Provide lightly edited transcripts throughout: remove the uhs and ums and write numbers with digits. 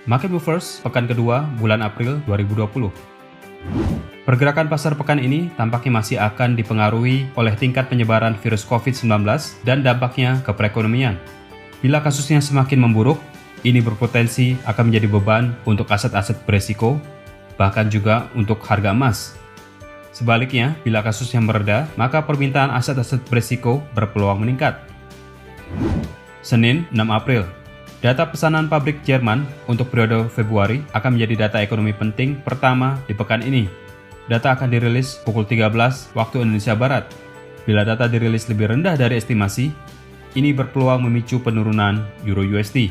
Market Movers pekan kedua bulan April 2020. Pergerakan pasar pekan ini tampaknya masih akan dipengaruhi oleh tingkat penyebaran virus COVID-19 dan dampaknya ke perekonomian. Bila kasusnya semakin memburuk, ini berpotensi akan menjadi beban untuk aset-aset beresiko, bahkan juga untuk harga emas. Sebaliknya, bila kasusnya mereda, maka permintaan aset-aset beresiko berpeluang meningkat. Senin, 6 April. Data pesanan pabrik Jerman untuk periode Februari akan menjadi data ekonomi penting pertama di pekan ini. Data akan dirilis pukul 13 waktu Indonesia Barat. Bila data dirilis lebih rendah dari estimasi, ini berpeluang memicu penurunan Euro USD.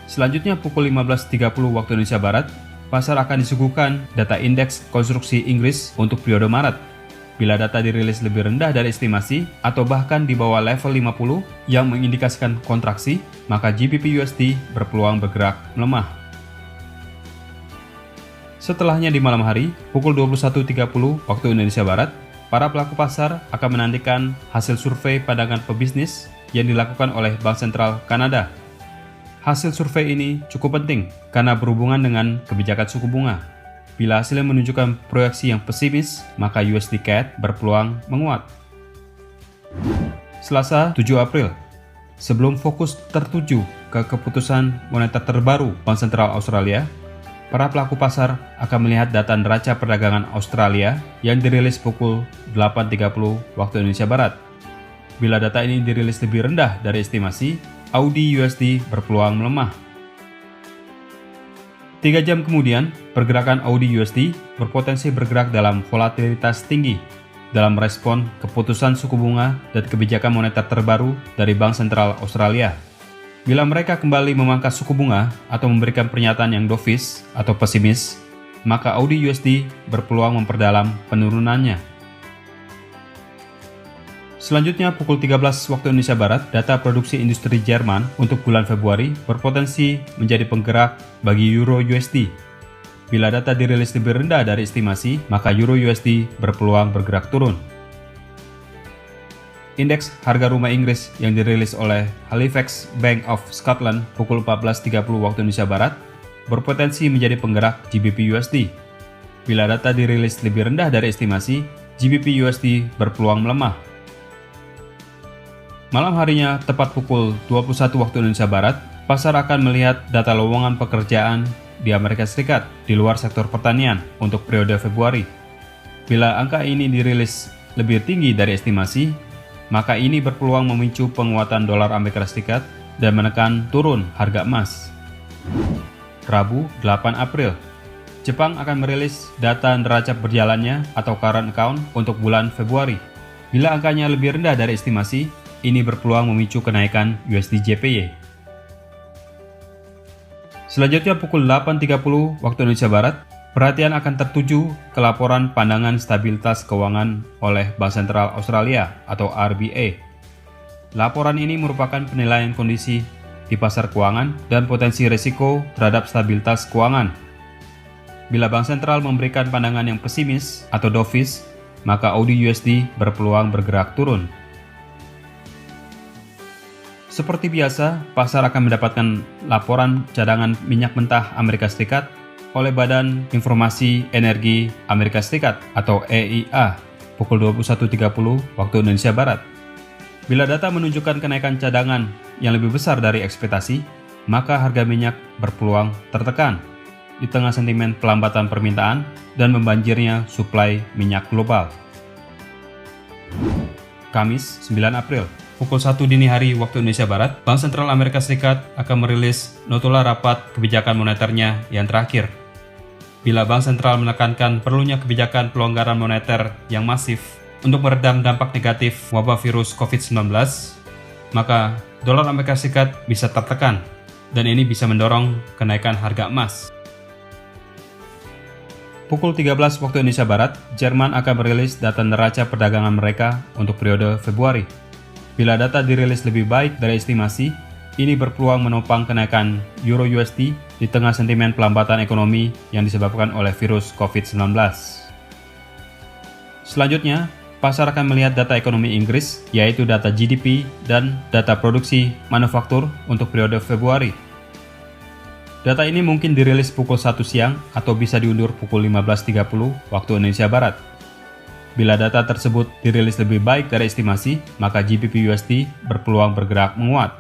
Selanjutnya pukul 15.30 waktu Indonesia Barat, pasar akan disuguhkan data indeks konstruksi Inggris untuk periode Maret. Bila data dirilis lebih rendah dari estimasi atau bahkan di bawah level 50 yang mengindikasikan kontraksi, maka GBP USD berpeluang bergerak melemah. Setelahnya di malam hari, pukul 21.30 waktu Indonesia Barat, para pelaku pasar akan menantikan hasil survei pandangan pebisnis yang dilakukan oleh Bank Sentral Kanada. Hasil survei ini cukup penting karena berhubungan dengan kebijakan suku bunga. Bila hasilnya menunjukkan proyeksi yang pesimis, maka USD CAD berpeluang menguat. Selasa 7 April. Sebelum fokus tertuju ke keputusan moneter terbaru Bank Sentral Australia, para pelaku pasar akan melihat data neraca perdagangan Australia yang dirilis pukul 8.30 waktu Indonesia Barat. Bila data ini dirilis lebih rendah dari estimasi, Aussie USD berpeluang melemah. 3 jam kemudian, pergerakan Aussie USD berpotensi bergerak dalam volatilitas tinggi dalam respon keputusan suku bunga dan kebijakan moneter terbaru dari Bank Sentral Australia. Bila mereka kembali memangkas suku bunga atau memberikan pernyataan yang dovish atau pesimis, maka Aussie USD berpeluang memperdalam penurunannya. Selanjutnya pukul 13 waktu Indonesia Barat, data produksi industri Jerman untuk bulan Februari berpotensi menjadi penggerak bagi Euro USD. Bila data dirilis lebih rendah dari estimasi, maka Euro USD berpeluang bergerak turun. Indeks harga rumah Inggris yang dirilis oleh Halifax Bank of Scotland pukul 14.30 waktu Indonesia Barat berpotensi menjadi penggerak GBP USD. Bila data dirilis lebih rendah dari estimasi, GBP USD berpeluang melemah. Malam harinya, tepat pukul 21 waktu Indonesia Barat, pasar akan melihat data lowongan pekerjaan di Amerika Serikat di luar sektor pertanian untuk periode Februari. Bila angka ini dirilis lebih tinggi dari estimasi, maka ini berpeluang memicu penguatan dolar Amerika Serikat dan menekan turun harga emas. Rabu, 8 April. Jepang akan merilis data neraca berjalannya atau current account untuk bulan Februari. Bila angkanya lebih rendah dari estimasi, ini berpeluang memicu kenaikan USD JPY. Selanjutnya pukul 8.30 waktu Indonesia Barat, perhatian akan tertuju ke laporan pandangan stabilitas keuangan oleh Bank Sentral Australia atau RBA. Laporan ini merupakan penilaian kondisi di pasar keuangan dan potensi risiko terhadap stabilitas keuangan. Bila Bank Sentral memberikan pandangan yang pesimis atau dovish, maka Aussie USD berpeluang bergerak turun. Seperti biasa, pasar akan mendapatkan laporan cadangan minyak mentah Amerika Serikat oleh Badan Informasi Energi Amerika Serikat atau EIA pukul 21.30 waktu Indonesia Barat. Bila data menunjukkan kenaikan cadangan yang lebih besar dari ekspektasi, maka harga minyak berpeluang tertekan di tengah sentimen pelambatan permintaan dan membanjirnya suplai minyak global. Kamis, 9 April. Pukul 1 dini hari waktu Indonesia Barat, Bank Sentral Amerika Serikat akan merilis notula rapat kebijakan moneternya yang terakhir. Bila Bank Sentral menekankan perlunya kebijakan pelonggaran moneter yang masif untuk meredam dampak negatif wabah virus COVID-19, maka dolar Amerika Serikat bisa tertekan, dan ini bisa mendorong kenaikan harga emas. Pukul 13 waktu Indonesia Barat, Jerman akan merilis data neraca perdagangan mereka untuk periode Februari. Bila data dirilis lebih baik dari estimasi, ini berpeluang menopang kenaikan Euro USD di tengah sentimen pelambatan ekonomi yang disebabkan oleh virus COVID-19. Selanjutnya, pasar akan melihat data ekonomi Inggris, yaitu data GDP dan data produksi manufaktur untuk periode Februari. Data ini mungkin dirilis pukul 1 siang atau bisa diundur pukul 15.30 waktu Indonesia Barat. Bila data tersebut dirilis lebih baik dari estimasi, maka GBP USD berpeluang bergerak menguat.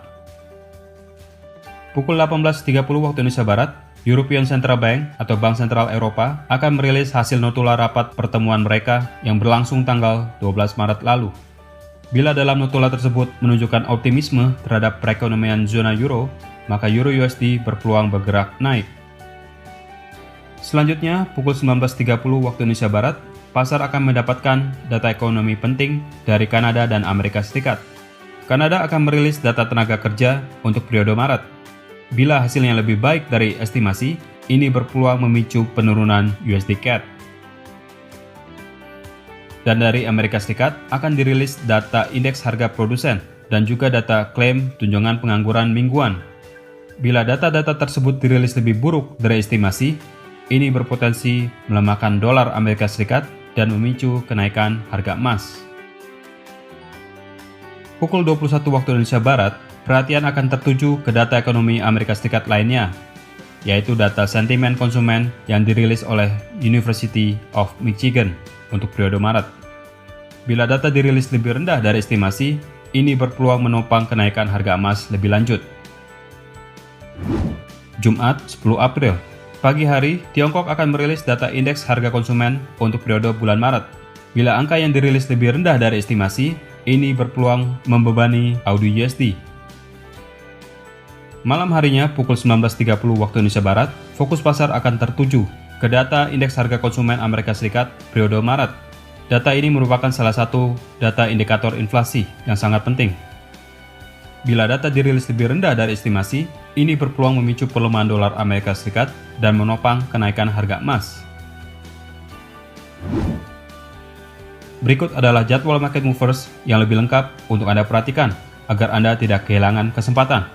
Pukul 18.30 waktu Indonesia Barat, European Central Bank atau Bank Sentral Eropa akan merilis hasil notula rapat pertemuan mereka yang berlangsung tanggal 12 Maret lalu. Bila dalam notula tersebut menunjukkan optimisme terhadap perekonomian zona euro, maka Euro USD berpeluang bergerak naik. Selanjutnya, pukul 19.30 waktu Indonesia Barat, pasar akan mendapatkan data ekonomi penting dari Kanada dan Amerika Serikat. Kanada akan merilis data tenaga kerja untuk periode Maret. Bila hasilnya lebih baik dari estimasi, ini berpeluang memicu penurunan USD CAD. Dan dari Amerika Serikat akan dirilis data indeks harga produsen dan juga data klaim tunjangan pengangguran mingguan. Bila data-data tersebut dirilis lebih buruk dari estimasi, ini berpotensi melemahkan dolar Amerika Serikat dan memicu kenaikan harga emas. Pukul 21 waktu Indonesia Barat, perhatian akan tertuju ke data ekonomi Amerika Serikat lainnya, yaitu data sentimen konsumen yang dirilis oleh University of Michigan untuk periode Maret. Bila data dirilis lebih rendah dari estimasi, ini berpeluang menopang kenaikan harga emas lebih lanjut. Jumat 10 April, pagi hari, Tiongkok akan merilis data indeks harga konsumen untuk periode bulan Maret. Bila angka yang dirilis lebih rendah dari estimasi, ini berpeluang membebani AUD USD. Malam harinya, pukul 19.30 waktu Indonesia Barat, fokus pasar akan tertuju ke data indeks harga konsumen Amerika Serikat periode Maret. Data ini merupakan salah satu data indikator inflasi yang sangat penting. Bila data dirilis lebih rendah dari estimasi, ini berpeluang memicu pelemahan dolar Amerika Serikat dan menopang kenaikan harga emas. Berikut adalah jadwal market movers yang lebih lengkap untuk Anda perhatikan agar Anda tidak kehilangan kesempatan.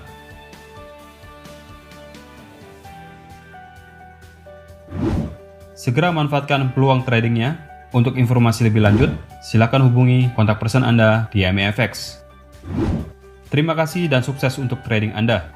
Segera manfaatkan peluang tradingnya. Untuk informasi lebih lanjut, silakan hubungi kontak person Anda di MEFX. Terima kasih dan sukses untuk trading Anda.